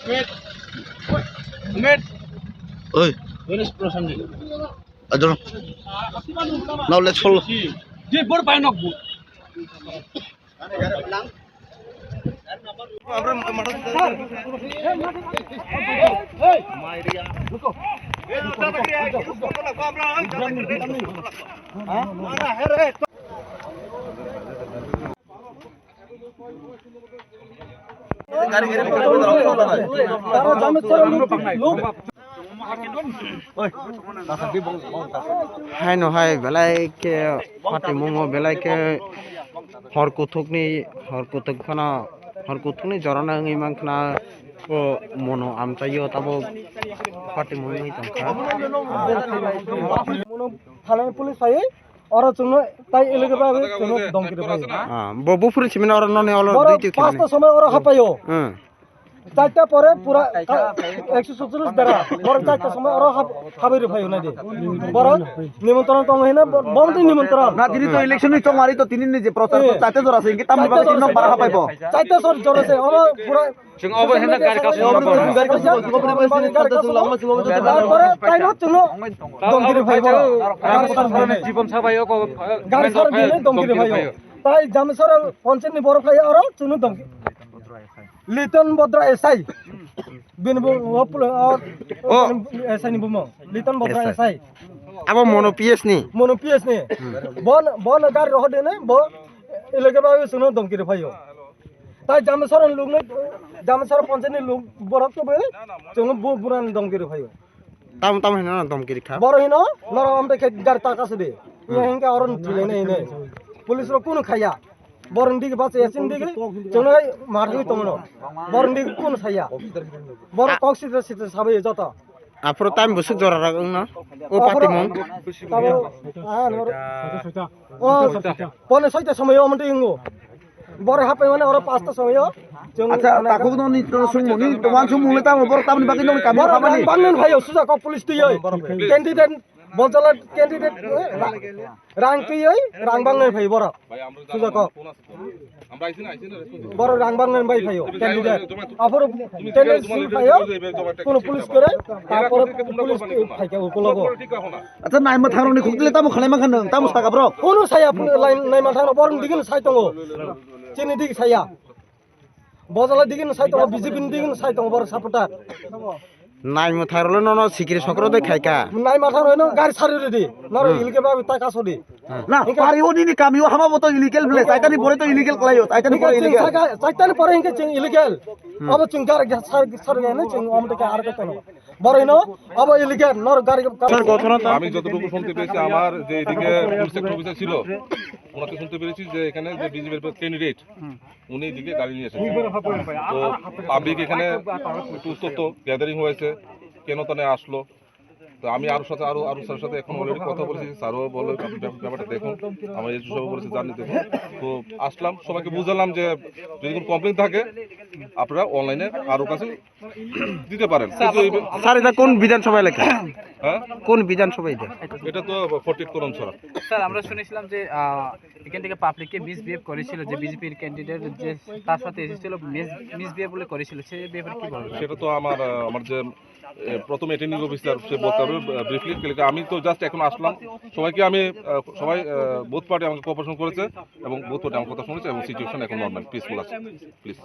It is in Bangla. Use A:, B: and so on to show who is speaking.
A: Oi, aduh. Now let's follow. Hai no hai belai ke pati mongo belai ke hor kutuk ni jorana ngi mangkna ko mono amcayo tabo pati mongo ni tangka
B: mono thalai police phai ora chungno tai elege ba chungno dongki phai
A: bobo furi chimina ora none olo dui tik
B: পাঁচটা সময় ওরা হাঁপাইও চারটা পরে পুরা 147 দ্বারা বড় চারটা সময় ওরা হাঁপাইরে ভাই না দে বড় নিমন্ত্রণ তো হইনা বমতে নিমন্ত্রণ
A: না দিনি তো ইলেকশন নি চং মারি তো তিন নি যে প্রচার তো চাইতে জোর আছে কি তামনি বাকি তিন বার হাঁপাইবো
B: চারটা সর জোর আছে ওরা পুরা
C: जों अबे हेना गारि कास
B: তারপরে তাই না চুনো দমকিরে ভাই বড়
C: जीवन साबायो को
B: গাড়ি সর দিলে দমকিরে ভাই তাই জামসর পঞ্চায়েত নি বড় ভাই ওরা চুনো দমকি লিটন বদ্রা এসআই বিনবু এসআই নি বুমো লিটন বদ্রা এসআই
A: আবো মনো পিএস নি
B: বন গাড়ি রহ দেনে ব এলাকা বা চুনো দমকিরে ভাই তাই জামসর লোকনে জামসর পঞ্চায়েত নি লোক বড় তো বে চুনো বুরান দমকিরে ভাই
A: তাম তাম হেনা দমকিরি খা
B: বড় হিনো নর আমতে গাড়ি তাকাছে দে ইহেনকে অরন থিলে নাই নে পুলিশ র কোন খাইয়া বরন্দিকে বাসে এসিন দিকে চুনোই মারহি তোমনো বরন্দিকে কোন খাইয়া বড় কক্সিতে সিতে সাবে যত
A: afro time busuk jora ragong na o pati mong
B: পনে ছয়টা সময় আমতে ইঙ্গো বড় হাপে মানে ওরা পাঁচটা সময়
A: আচ্ছা তাকো ন নি তো সুমু নি তোমান সুমু লে তাম বড় তামনি বাকি নই কাম খাবানি
B: বাংলান ভাই সুজা ক পুলিশ তুই ক্যান্ডিডেট বলছলা ক্যান্ডিডেট রাং তুই রাং বাংলান ভাই বড় সুজা ক
C: আমরা আইছি না
B: বড় রাং বাংলান ভাই ভাই ক্যান্ডিডেট আফর টেন্ডেন্স ভাই কোন পুলিশ করে তারপর পুলিশ ভাইকে উপলগ
A: আচ্ছা নাইমা থারনি খুকলে তাম খালাইমা খান তাম সাকা ব্র
B: কোন ছায়া লাইন নাইমা থারন বরন দিগিন সাইতঙ্গ চিনি দিগ ছায়া বজলা দিগিন সাইতঙ্গ বিজেপি দিগিন সাইতঙ্গ বড় সাপোর্টার
A: নাইমা থারলে ন সিকিরি সকর দে খাইকা
B: নাইমা থারন গাড়ি ছাড়ি রে নর ইলকে বা তাকা সদি
A: না পারিও নি কামিও হামাবো তো ইলিগেল প্লেস আইতানি পরে তো ইলিগেল কলাইও আইতানি পরে ইলিগেল
B: চাইতানি পরে ইনকে চিং ইলিগেল अब चिंग गार सर गए ना चिंग हम तो क्या आर करते ना বড়ইনো अब ইলিগেল নর গাড়ি
C: আমি যতটুকু শুনতে পেয়েছি আমার যে এদিকে সেক্টর অফিসার ছিল ওনাকে শুনতে পেরেছি যে এখানে যে বিজেপির ক্যান্ডিডেট উনি এদিকে গাড়ি নিয়ে এসেছেন তো পাবলিক এখানে একটু তথ্য গ্যাদারিং হয়েছে কেন তানে আসলো তো আমি আরো স্যারের সাথে এখন অলরেডি কথা বলেছি স্যারও বলে ব্যাপারটা দেখুন আমার এসডি সাহেব বলেছে জানি দেখুন তো আসলাম সবাইকে বুঝালাম যে যদি কোনো কমপ্লেন থাকে আপনারা অনলাইনে কারো কাছে দিতে পারেন
A: স্যার এটা কোন বিধানসভা এলাকা
C: হ্যাঁ
A: কোন বিধানসভা
C: এটা তো 48 করম ছড়া
D: স্যার আমরা শুনেছিলাম যে এখান থেকে পাবলিককে মিসবিহেভ করেছিল যে বিজেপির ক্যান্ডিডেট যে তার সাথে এসেছিল মিসবিহেভ বলে করেছিল সে ব্যাপারে কি বলবেন
C: সেটা তো আমার যে প্রথম অ্যাটেন্ডিং অফিসার সে বলতে পারবে ব্রিফলি আমি তো জাস্ট এখন আসলাম সবাই বোথ পার্টি আমাকে কোঅপারেশন করেছে এবং বোথ পার্টি আমার কথা শুনেছে এবং সিচুয়েশন এখন নর্মাল পিসফুল আছে প্লিজ